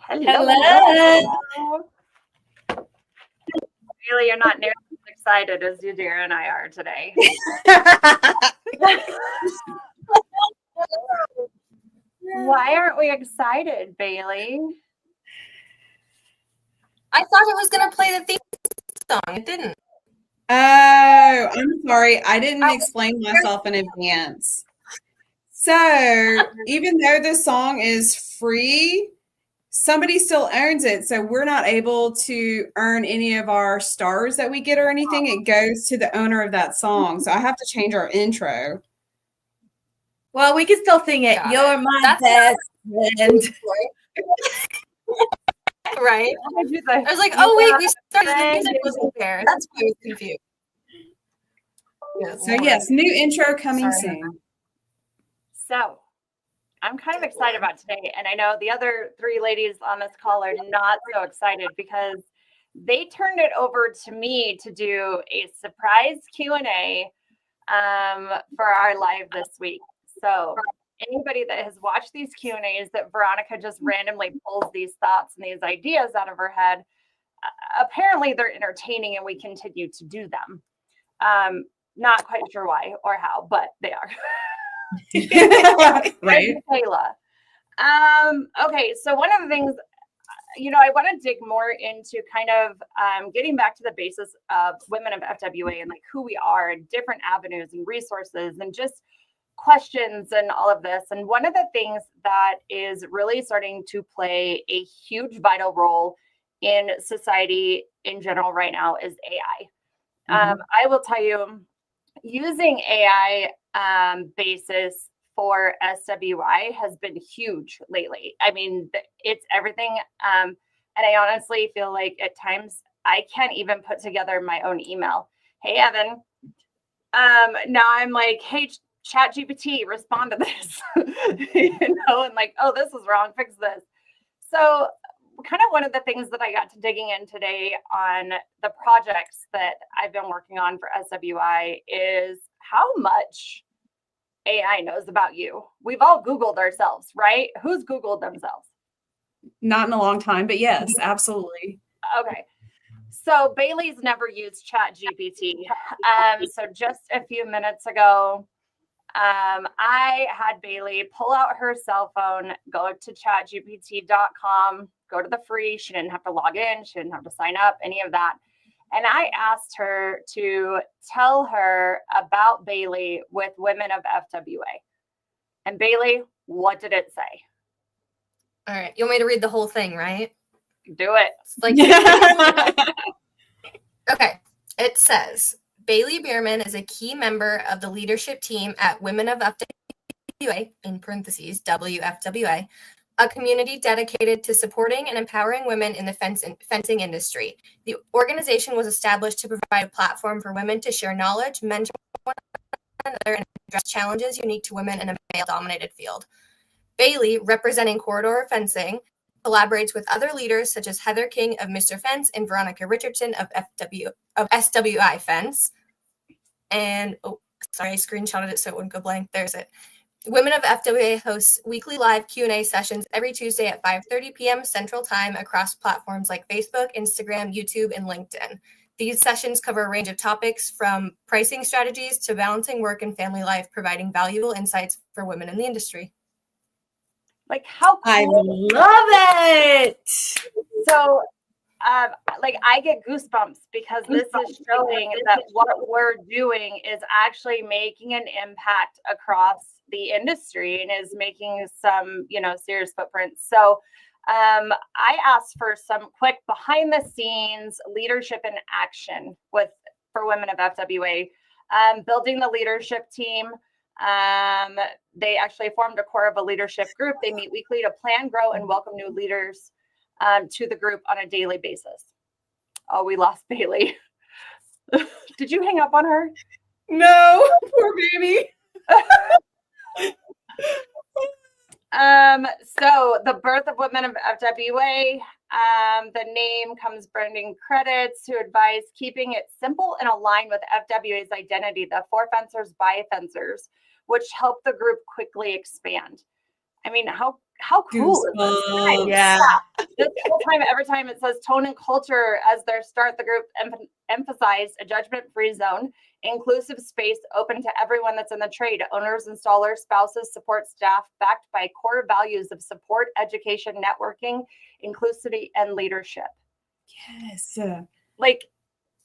Hello. Really, you're not nearly as excited as Yadira and I are today. Why aren't we excited, Bailey? I thought it was going to play the theme song. It didn't. Oh, I'm sorry. I didn't explain myself in advance. So even though the song is free, somebody still owns it. So we're not able to earn any of our stars that we get or anything. It goes to the owner of that song. So I have to change our intro. Well, we can still sing it. Got You're it. my That's best friend. Right? What did you say? I was like, oh, wait, we started. The music wasn't there. That's why I was confused. Good So Lord. yes, new intro coming Sorry. soon. So I'm kind of excited about today. And I know the other three ladies on this call are not so excited because they turned it over to me to do a surprise Q&A for our live this week. So anybody that has watched these Q&As that Veronica just randomly pulls these thoughts and these ideas out of her head, apparently they're entertaining and we continue to do them. Not quite sure why or how, but they are. Right. Kayla. Okay, so one of the things, I want to dig more into kind of getting back to the basis of Women of FWA and like who we are and different avenues and resources and just questions and all of this. And one of the things that is really starting to play a huge vital role in society in general right now is AI. I will tell you, using AI basis for SWI has been huge lately. I mean, it's everything. And I honestly feel like at times I can't even put together my own email. Hey, Evan. Now I'm like, hey, ChatGPT, respond to this. And like, oh, this is wrong, fix this. So kind of one of the things that I got to digging in today on the projects that I've been working on for SWI is how much AI knows about you. We've all Googled ourselves, right? Who's Googled themselves? Not in a long time, but yes, absolutely. Okay. So Bailey's never used ChatGPT. So just a few minutes ago, I had Bailey pull out her cell phone, go to chatgpt.com, go to the free. She didn't have to log in. She didn't have to sign up, any of that. And I asked her to tell her about Bailey with Women of FWA. And Bailey, what did it say? All right. You want me to read the whole thing, right? Do it. It's like, okay. It says, Bailey Bierman is a key member of the leadership team at Women of FWA, in parentheses, WFWA, a community dedicated to supporting and empowering women in the fencing industry. The organization was established to provide a platform for women to share knowledge, mentor one another, and address challenges unique to women in a male-dominated field. Bailey, representing Corridor Fencing, collaborates with other leaders such as Heather King of Mr. Fence and Veronica Richardson of SWI Fence. And, I screenshotted it so it wouldn't go blank. There's it. Women of FWA hosts weekly live Q&A sessions every Tuesday at 5:30 p.m. Central Time across platforms like Facebook, Instagram, YouTube, and LinkedIn. These sessions cover a range of topics from pricing strategies to balancing work and family life, providing valuable insights for women in the industry. Like, how cool. I love it. So, I get goosebumps because this is showing that what we're doing is actually making an impact across the industry and is making some, serious footprints. So, I asked for some quick behind the scenes leadership in action for Women of FWA, building the leadership team. They actually formed a core of a leadership group. They meet weekly to plan, grow, and welcome new leaders to the group on a daily basis. Oh, we lost Bailey. Did you hang up on her? No, poor baby. So the birth of Women of FWA, the name comes bringing credits to advise keeping it simple and aligned with FWA's identity, the for fencers by fencers, which helped the group quickly expand. I mean, how cool is this? Goosebumps. Yeah. This whole time, every time it says tone and culture as their start, the group emphasized a judgment-free zone, inclusive space open to everyone that's in the trade, owners, installers, spouses, support staff, backed by core values of support, education, networking, inclusivity, and leadership. Yes. Like,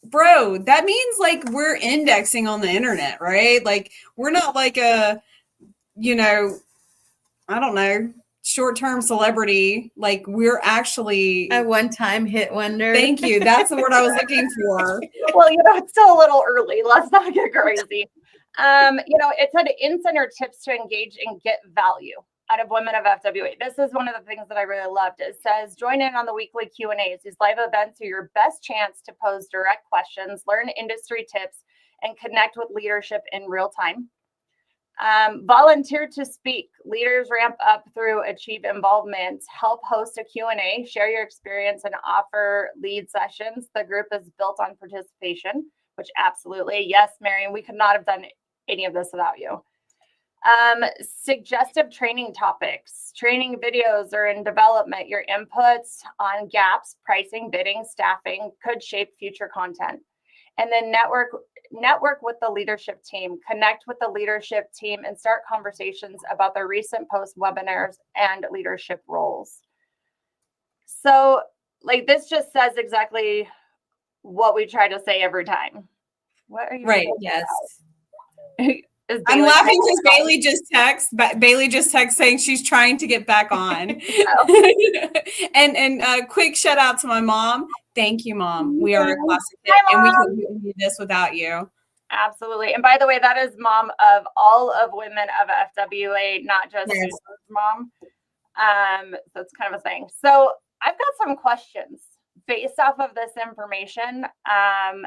Bro, that means like we're indexing on the internet, right? Like we're not like a, I don't know, short-term celebrity. Like we're actually, A one-time hit wonder. thank you. That's the word I was looking for. well, it's still a little early. Let's not get crazy. It said in-center tips to engage and get value out of Women of FWA. This is one of the things that I really loved. It says, join in on the weekly Q&As. These live events are your best chance to pose direct questions, learn industry tips, and connect with leadership in real time. Volunteer to speak. Leaders ramp up through Achieve Involvement. Help host a Q&A, share your experience, and offer lead sessions. The group is built on participation, which absolutely, yes, Marion, we could not have done any of this without you. Suggestive training topics. Training videos are in development. Your inputs on gaps, pricing, bidding, staffing could shape future content. And then network with the leadership team, connect with the leadership team, and start conversations about the recent post webinars and leadership roles. So like this just says exactly what we try to say every time. What are you Right. Yes. I'm laughing because Bailey just texted saying she's trying to get back on. and quick shout out to my mom. Thank you, Mom. We are a classic hit, Hi, and we Mom. couldn't do this without you. Absolutely. And by the way, that is mom of all of Women of FWA, not just Yes. Susan's mom. So it's kind of a thing. So I've got some questions based off of this information. And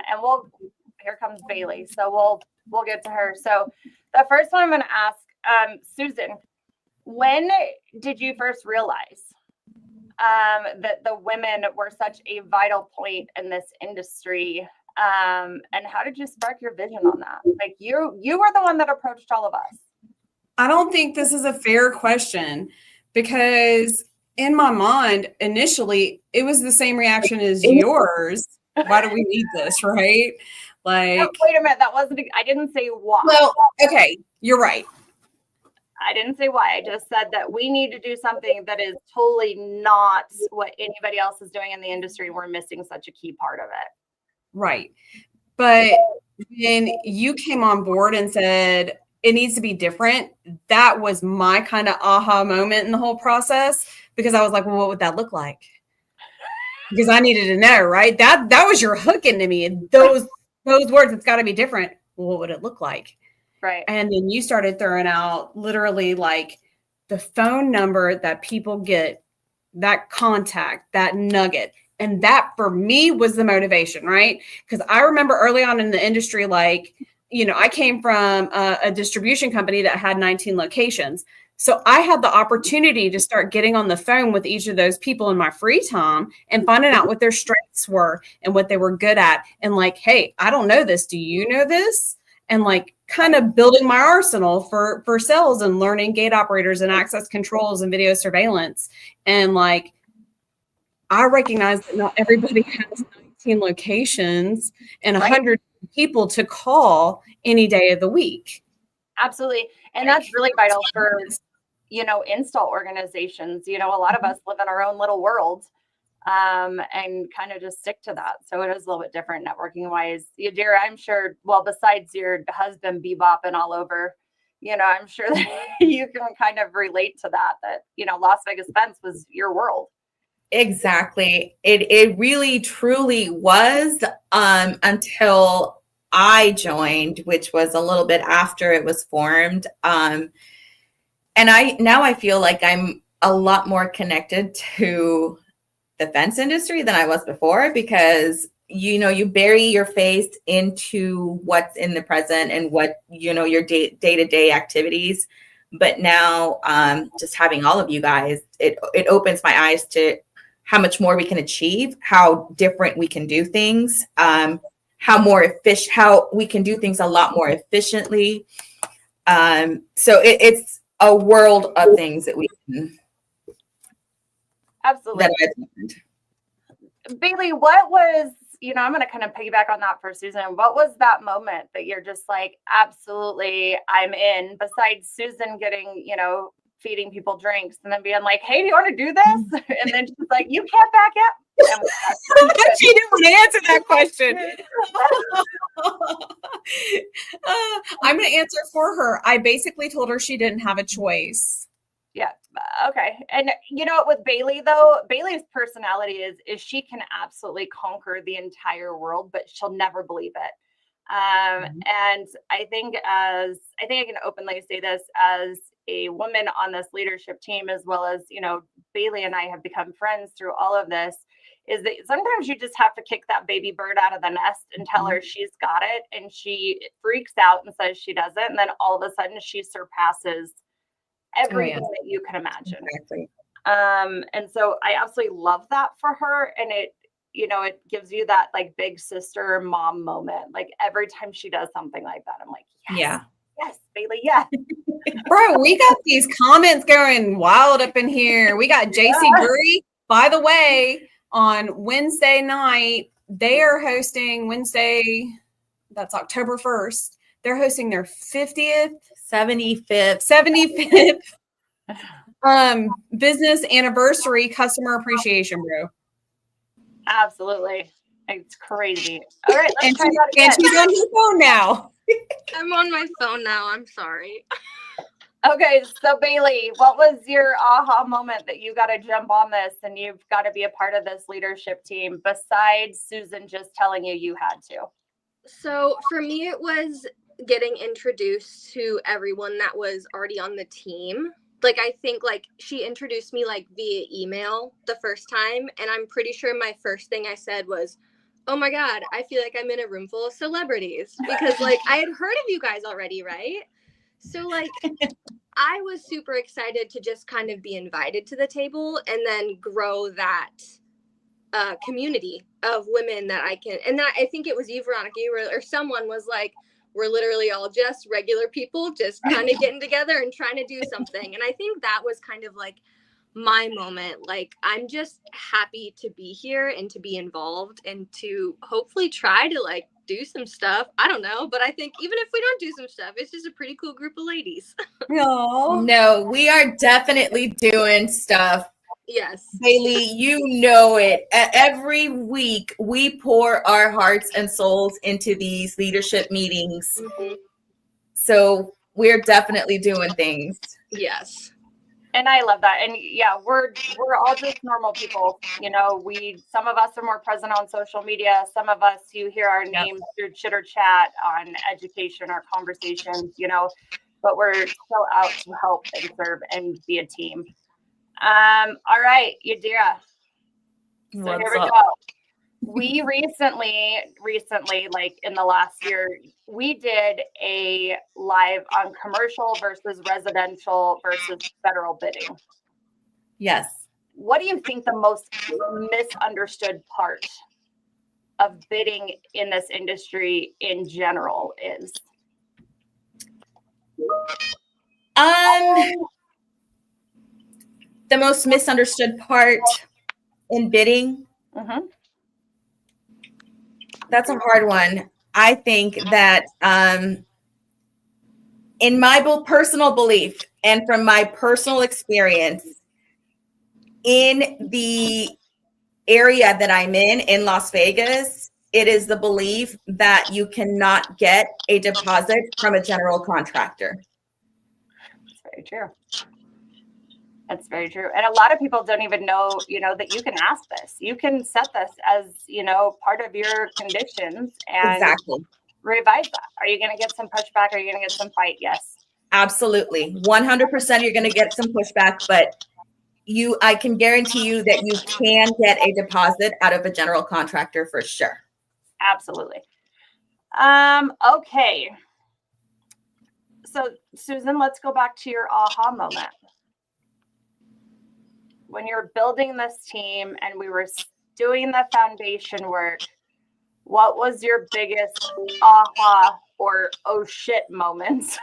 here comes Bailey. So we'll get to her. So the first one I'm going to ask, Susan, when did you first realize that the women were such a vital point in this industry? And how did you spark your vision on that? Like you were the one that approached all of us. I don't think this is a fair question because in my mind, initially, it was the same reaction as yours. Why do we need this, right? Like, No, wait a minute. That wasn't, I didn't say why. well, okay, you're right. I didn't say why. I just said that we need to do something that is totally not what anybody else is doing in the industry. We're missing such a key part of it. Right. But when you came on board and said it needs to be different, that was my kind of aha moment in the whole process because I was like, well, what would that look like? Because I needed to know, right? That was your hook into me. And those words, it's got to be different. Well, what would it look like? Right. And then you started throwing out literally like the phone number that people get, that contact, that nugget. And that for me was the motivation, right? Because I remember early on in the industry, like, I came from a distribution company that had 19 locations. So I had the opportunity to start getting on the phone with each of those people in my free time and finding out what their strengths were and what they were good at. And like, hey, I don't know this. Do you know this? And like kind of building my arsenal for sales and learning gate operators and access controls and video surveillance. And like, I recognize that not everybody has 19 locations and 100 people to call any day of the week. Absolutely. And that's really vital for, install organizations. A lot of us live in our own little world and kind of just stick to that. So it is a little bit different networking wise. Dear, I'm sure, well, besides your husband bebopping all over, I'm sure that you can kind of relate to that, Las Vegas Fence was your world. Exactly. It really truly was until I joined, which was a little bit after it was formed. And I feel like I'm a lot more connected to the fence industry than I was before because you bury your face into what's in the present and what your day-to-day activities. But now just having all of you guys, it opens my eyes to how much more we can achieve, how different we can do things, how we can do things a lot more efficiently. So it's a world of things that we can, Absolutely. that I've learned. Bailey, what was, I'm going to kind of piggyback on that for Susan. What was that moment that you're just like, absolutely, I'm in, besides Susan getting, feeding people drinks and then being like, hey, do you want to do this? And then she's like, you can't back up. She didn't want to answer that question. I'm going to answer for her. I basically told her she didn't have a choice. Yeah. Okay. And with Bailey though, Bailey's personality is she can absolutely conquer the entire world, but she'll never believe it. And I think I can openly say this as a woman on this leadership team, as well as, Bailey and I have become friends through all of this, is that sometimes you just have to kick that baby bird out of the nest and tell her she's got it. And she freaks out and says she doesn't. And then all of a sudden she surpasses everything that you can imagine. Exactly. And so I absolutely love that for her. And it gives you that like big sister mom moment. Like every time she does something like that, I'm like, yes, Bailey, yes. Bro, we got these comments going wild up in here. We got JC Gurry. By the way, on Wednesday night, they are hosting that's October 1st. They're hosting their 75th business anniversary customer appreciation, bro. Absolutely. It's crazy. All right, let's try that again. And she's on her phone now. I'm on my phone now. I'm sorry. Okay, so Bailey, what was your aha moment that you got to jump on this and you've got to be a part of this leadership team besides Susan just telling you had to? So for me, it was getting introduced to everyone that was already on the team. Like, I think she introduced me via email the first time. And I'm pretty sure my first thing I said was, oh my God, I feel like I'm in a room full of celebrities, because I had heard of you guys already. Right. So I was super excited to just kind of be invited to the table and then grow that community of women that I can. And that, I think it was you, Veronica, or someone was like, we're literally all just regular people, just kind of getting together and trying to do something. And I think that was kind of my moment. I'm just happy to be here and to be involved and to hopefully try to do some stuff. I don't know, but I think even if we don't do some stuff, it's just a pretty cool group of ladies. No, we are definitely doing stuff. Yes. Bailey, you know it. Every week we pour our hearts and souls into these leadership meetings. Mm-hmm. So we're definitely doing things. Yes. And I love that. And yeah, we're all just normal people. Some of us are more present on social media. Some of us, you hear our names through chitter chat on education or conversations, but we're still out to help and serve and be a team. All right, Yadira. So What's here we up? go. We recently, in the last year, we did a live on commercial versus residential versus federal bidding. Yes. What do you think the most misunderstood part of bidding in this industry in general is? The most misunderstood part in bidding. Mm-hmm. That's a hard one. I think that in my personal belief and from my personal experience in the area that I'm in Las Vegas, it is the belief that you cannot get a deposit from a general contractor. That's very true. That's very true. And a lot of people don't even know, that you can ask this. You can set this as, part of your conditions and Exactly. revise that. Are you going to get some pushback? Are you going to get some fight? Yes. Absolutely. 100% you're going to get some pushback, but I can guarantee you that you can get a deposit out of a general contractor for sure. Absolutely. Okay. So Susan, let's go back to your aha moment. When you're building this team and we were doing the foundation work, what was your biggest aha or oh shit moments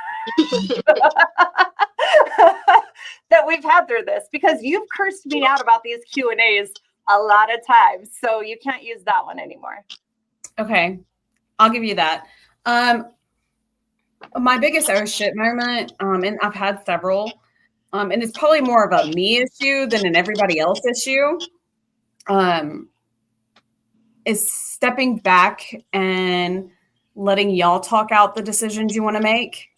that we've had through this, because you've cursed me out about these Q&As a lot of times. So you can't use that one anymore. Okay, I'll give you that. My biggest oh shit moment, and I've had several, and it's probably more of a me issue than an everybody else issue, is stepping back and letting y'all talk out the decisions you want to make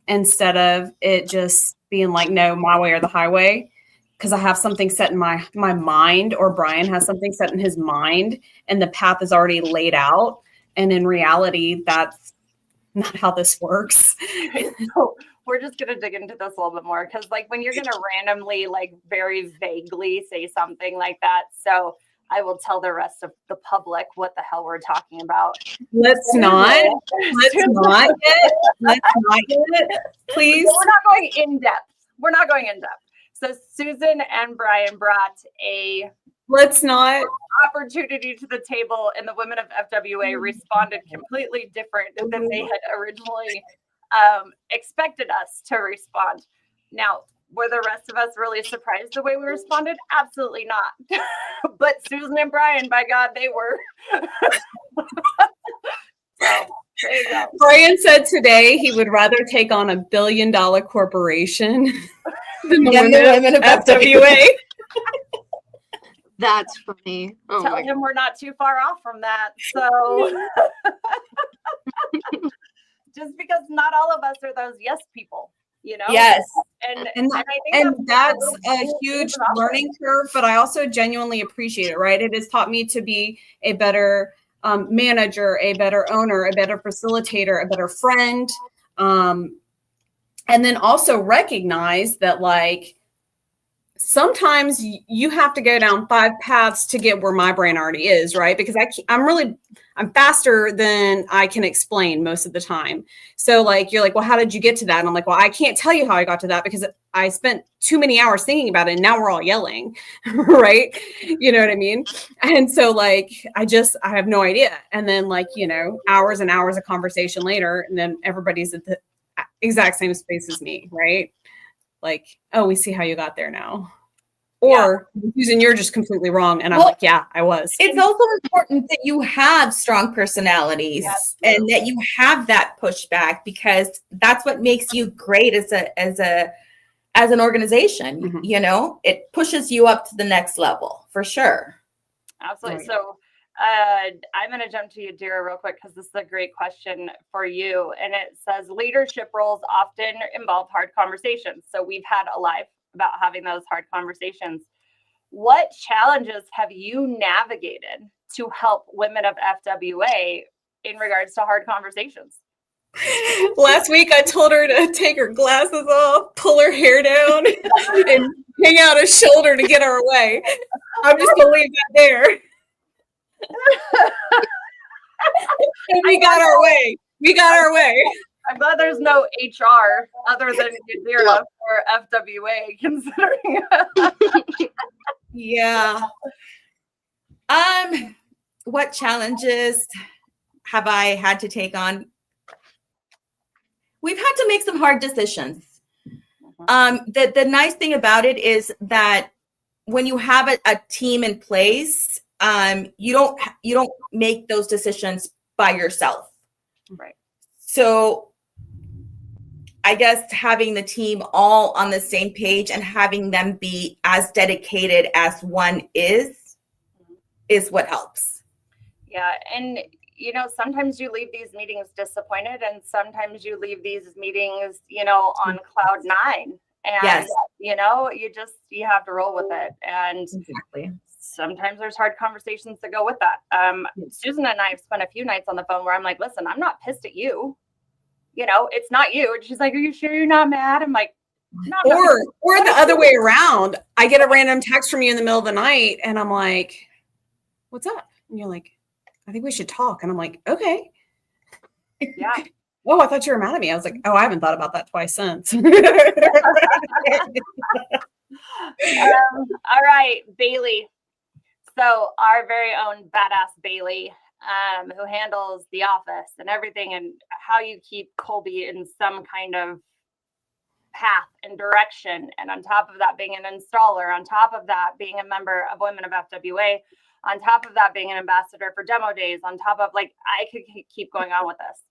instead of it just being like, no, my way or the highway. Because I have something set in my mind, or Brian has something set in his mind, and the path is already laid out. And in reality, that's not how this works. So we're just going to dig into this a little bit more, because like when you're going to randomly, like very vaguely say something like that. So I will tell the rest of the public what the hell we're talking about. Let's not get, please. So we're not going in depth. We're not going in depth. So Susan and Brian brought a Let's not opportunity to the table, and the women of FWA responded completely different than they had originally expected us to respond. Now, were the rest of us really surprised the way we responded? Absolutely not. But Susan and Brian, by God, they were. So there you go. Brian said today he would rather take on $1 billion corporation than the women of FWA. That's funny. Oh Tell my him we're not too far off from that. So just because not all of us are those yes people, you know? Yes. And And I think that's a really huge about learning curve, but I also genuinely appreciate it, right? It has taught me to be a better manager, a better owner, a better facilitator, a better friend. And then also recognize that, like, sometimes you have to go down 5 paths to get where my brain already is, right? Because I'm faster than I can explain most of the time. So like, you're like, well, how did you get to that? And I'm like, well, I can't tell you how I got to that because I spent too many hours thinking about it. And now we're all yelling, right? You know what I mean? And so like, I have no idea. And then like, hours and hours of conversation later, and then everybody's at the exact same space as me, right? Like, oh, we see how you got there now. Or Susan, you're just completely wrong. And I'm like, yeah, I was. It's also important that you have strong personalities and that you have that pushback, because that's what makes you great as an organization. Mm-hmm. It pushes you up to the next level for sure. Absolutely. Right. So I'm going to jump to you, Dira, real quick, because this is a great question for you. And it says leadership roles often involve hard conversations. So we've had a live about having those hard conversations. What challenges have you navigated to help women of FWA in regards to hard conversations? Last week, I told her to take her glasses off, pull her hair down, and hang out a shoulder to get her away. I'm just going to leave that there. And we got our way. We got our way. I'm glad there's no HR other than Yadira for FWA, considering. Yeah. What challenges have I had to take on? We've had to make some hard decisions. The nice thing about it is that when you have a team in place, you don't make those decisions by yourself. Right. So I guess having the team all on the same page and having them be as dedicated as one is what helps. Yeah. And, sometimes you leave these meetings disappointed, and sometimes you leave these meetings, on cloud 9. And, Yes. You have to roll with it. And Exactly. sometimes there's hard conversations that go with that. Susan and I have spent a few nights on the phone where I'm like, listen, I'm not pissed at you. It's not you. And she's like, are you sure you're not mad? I'm like, no. Or the other way around. I get a random text from you in the middle of the night, and I'm like, what's up? And you're like, I think we should talk. And I'm like, okay. Yeah. Oh, I thought you were mad at me. I was like, oh, I haven't thought about that twice since. All right, Bailey. So our very own badass Bailey, who handles the office and everything, and how you keep Colby in some kind of path and direction. And on top of that, being an installer, on top of that, being a member of Women of FWA, on top of that, being an ambassador for demo days, on top of, like, I could keep going on with this,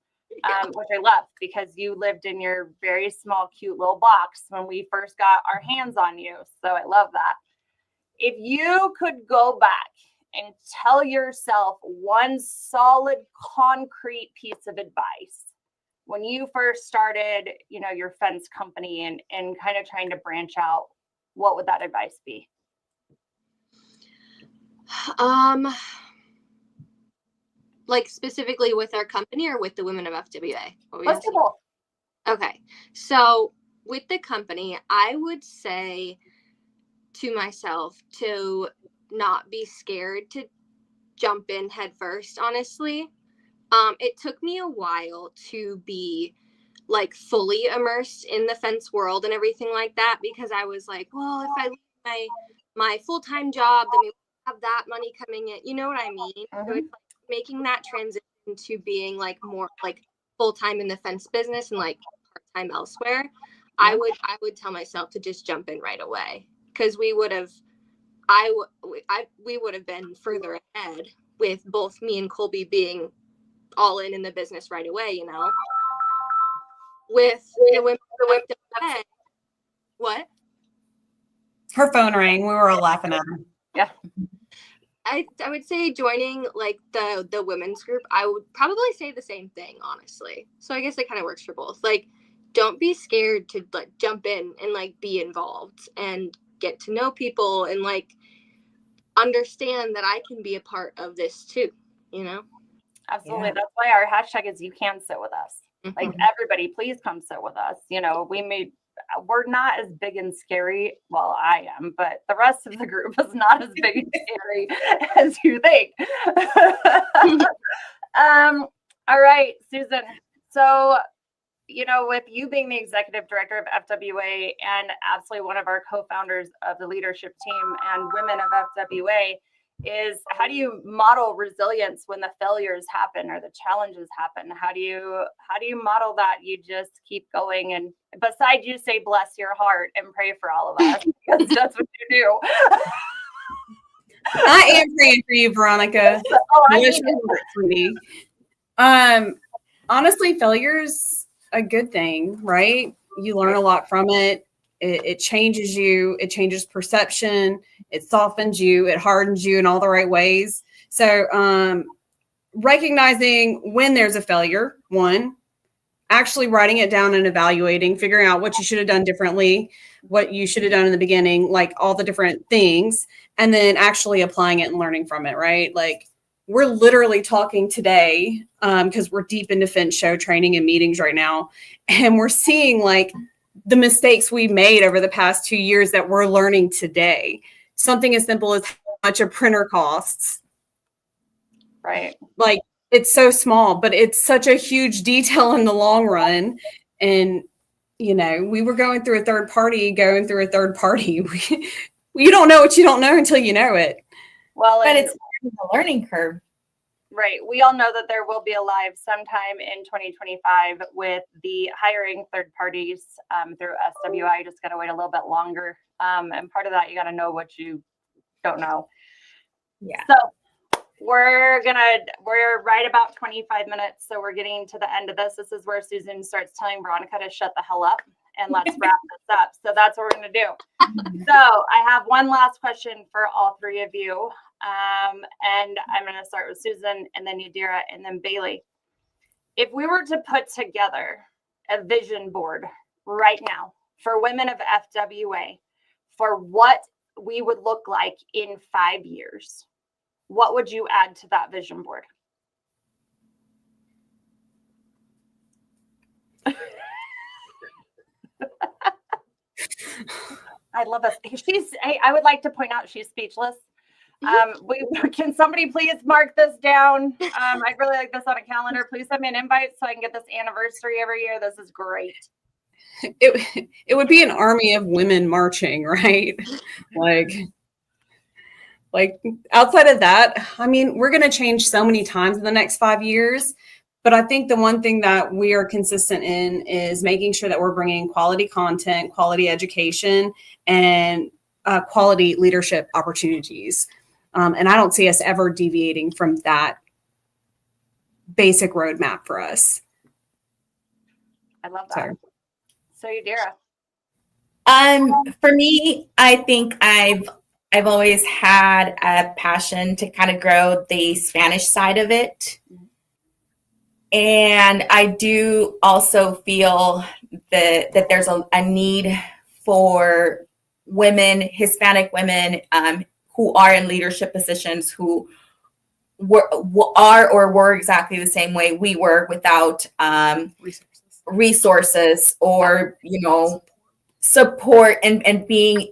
which I love, because you lived in your very small, cute little box when we first got our hands on you. So I love that. If you could go back and tell yourself one solid, concrete piece of advice when you first started, you know, your fence company and kind of trying to branch out, what would that advice be? Like specifically with our company or with the Women of FWA? Let's do both. Okay. So with the company, I would say to myself to not be scared to jump in head first, honestly. It took me a while to be like fully immersed in the fence world and everything like that, because I was like, well, if I leave my full-time job, then we have that money coming in. You know what I mean? So it's like making that transition to being like more like full-time in the fence business and like part-time elsewhere. I would tell myself to just jump in right away, because we would have been further ahead with both me and Colby being all in the business right away, you know. With the Women of FWA, what? Her phone rang. We were all laughing at her. Yeah. I would say joining like the women's group, I would probably say the same thing, honestly. So I guess it kind of works for both. Like, don't be scared to like jump in and like be involved and get to know people and like understand that I can be a part of this too, you know? Absolutely. Yeah. That's why our hashtag is you can sit with us. Like, everybody, please come sit with us. You know, we're not as big and scary. Well, I am, but the rest of the group is not as big and scary as you think. All right, Susan. So, you know, with you being the executive director of FWA and absolutely one of our co-founders of the leadership team and Women of FWA, is how do you model resilience when the failures happen or the challenges happen? How do you model that? You just keep going, and besides you say bless your heart and pray for all of us, because that's what you do. I am praying for you, Veronica. Bless your heart, sweetie. Honestly, failure's a good thing, right? You learn a lot from it. It changes you. It changes perception. It softens you. It hardens you in all the right ways. So recognizing when there's a failure, one, actually writing it down and evaluating, figuring out what you should have done differently, what you should have done in the beginning, like all the different things, and then actually applying it and learning from it, right? Like, we're literally talking today because we're deep into fence show training and meetings right now. And we're seeing like the mistakes we made over the past 2 years that we're learning today. Something as simple as how much a printer costs. Right. Like, it's so small, but it's such a huge detail in the long run. And, you know, we were going through a third party. You don't know what you don't know until you know it. Well, But it's a learning curve. right. We all know that there will be a live sometime in 2025 with the hiring third parties through SWI. You just got to wait a little bit longer. And part of that, you got to know what you don't know. Yeah. So we're right about 25 minutes. So we're getting to the end of this. This is where Susan starts telling Veronica to shut the hell up and let's wrap this up. So that's what we're going to do. So I have one last question for all three of you. And I'm going to start with Susan and then Yadira and then Bailey. If we were to put together a vision board right now for Women of FWA for what we would look like in 5 years, what would you add to that vision board? I love this. I would like to point out she's speechless. Can somebody please mark this down? I'd really like this on a calendar. Please send me an invite so I can get this anniversary every year. This is great. It would be an army of women marching, right? Like outside of that, I mean, we're going to change so many times in the next 5 years, But I think the one thing that we are consistent in is making sure that we're bringing quality content, quality education, and quality leadership opportunities. And I don't see us ever deviating from that basic roadmap for us. I love that. So Yadira. For me, I think I've always had a passion to kind of grow the Spanish side of it. And I do also feel that there's a need for women, Hispanic women, who are in leadership positions, who are or were exactly the same way we were, without resources or, support and being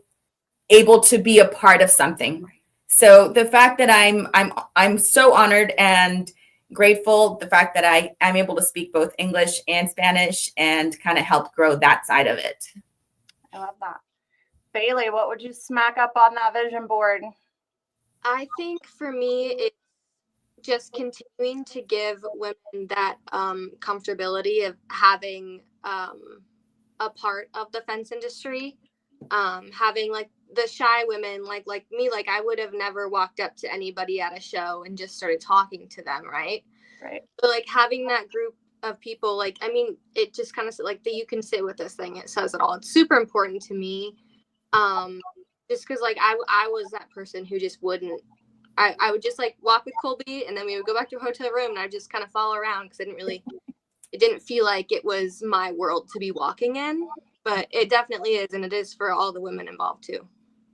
able to be a part of something. So the fact that I'm so honored and grateful, the fact that I'm able to speak both English and Spanish and kind of help grow that side of it. I love that. Bailey, what would you smack up on that vision board? I think for me, it's just continuing to give women that comfortability of having a part of the fence industry, having like the shy women like me, like I would have never walked up to anybody at a show and just started talking to them, right? But like having that group of people, like, I mean, it just kind of like the you can sit with this thing, it says it all. It's super important to me, just because like I was that person who just wouldn't, I would just like walk with Colby, and then we would go back to a hotel room, and I just kind of follow around because it didn't feel like it was my world to be walking in. But it definitely is, and it is for all the women involved too.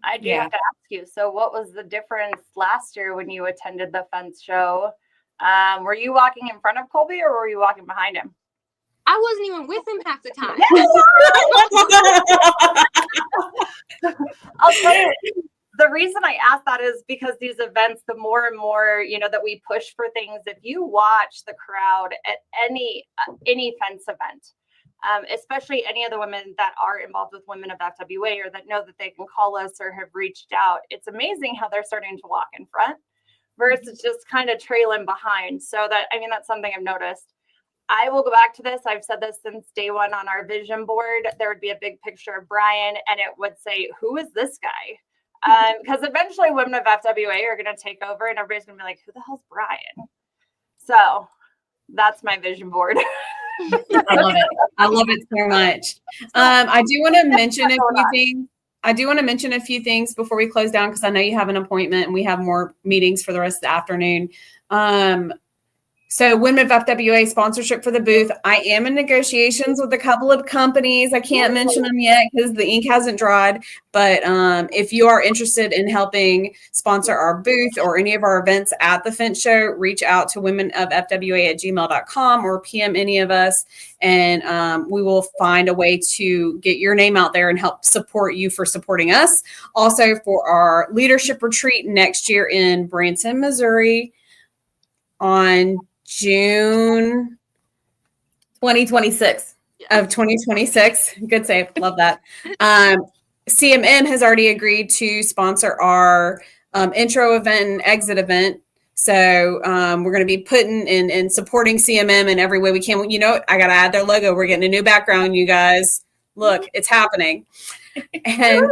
I do have to ask you, so what was the difference last year when you attended the fence show? Were you walking in front of Colby, or were you walking behind him? I wasn't even with him half the time. I'll tell you, the reason I asked that is because these events, the more and more, that we push for things, if you watch the crowd at any fence event, especially any of the women that are involved with Women of FWA or that know that they can call us or have reached out, it's amazing how they're starting to walk in front versus just kind of trailing behind. So that's something I've noticed. I will go back to this. I've said this since day one on our vision board. There would be a big picture of Brian, and it would say, who is this guy? Because eventually Women of FWA are going to take over, and everybody's going to be like, who the hell's Brian? So that's my vision board. I love it. I love it so much. I do want to mention a few things. I do want to mention a few things before we close down, because I know you have an appointment and we have more meetings for the rest of the afternoon. So Women of FWA sponsorship for the booth. I am in negotiations with a couple of companies. I can't mention them yet because the ink hasn't dried. But if you are interested in helping sponsor our booth or any of our events at the Fence Show, reach out to womenofFWA@gmail.com or PM any of us. And we will find a way to get your name out there and help support you for supporting us. Also for our leadership retreat next year in Branson, Missouri on June 2026 of 2026. Good save. Love that. CMN has already agreed to sponsor our intro event and exit event. So we're going to be putting and supporting CMM in every way we can. You know what? I got to add their logo. We're getting a new background, you guys. Look, it's happening. And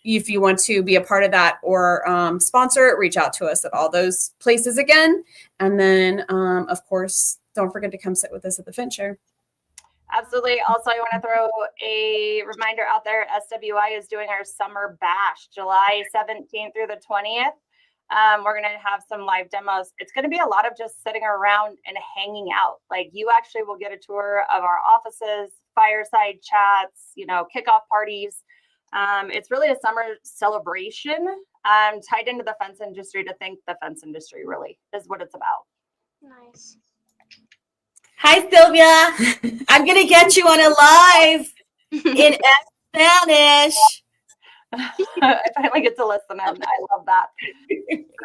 if you want to be a part of that or sponsor it, reach out to us at all those places again. And then, of course, don't forget to come sit with us at the Fence Show. Absolutely. Also, I want to throw a reminder out there. SWI is doing our summer bash, July 17th through the 20th. We're going to have some live demos. It's going to be a lot of just sitting around and hanging out. Like, you actually will get a tour of our offices, fireside chats, kickoff parties. It's really a summer celebration tied into the fence industry to thank the fence industry, really, is what it's about. Nice. Hi, Sylvia. I'm going to get you on a live in Spanish. I finally get to listen in. I love that.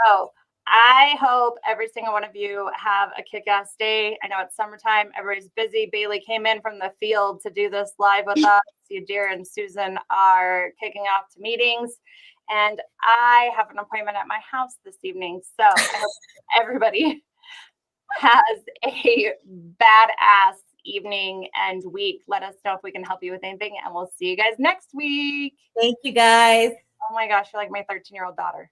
So I hope every single one of you have a kick-ass day. I know it's summertime. Everybody's busy. Bailey came in from the field to do this live with us. Yadira and Susan are kicking off to meetings. And I have an appointment at my house this evening. So I hope everybody has a badass evening and week. Let us know if we can help you with anything, and we'll see you guys next week. Thank you, guys. Oh my gosh, you're like my 13-year-old daughter.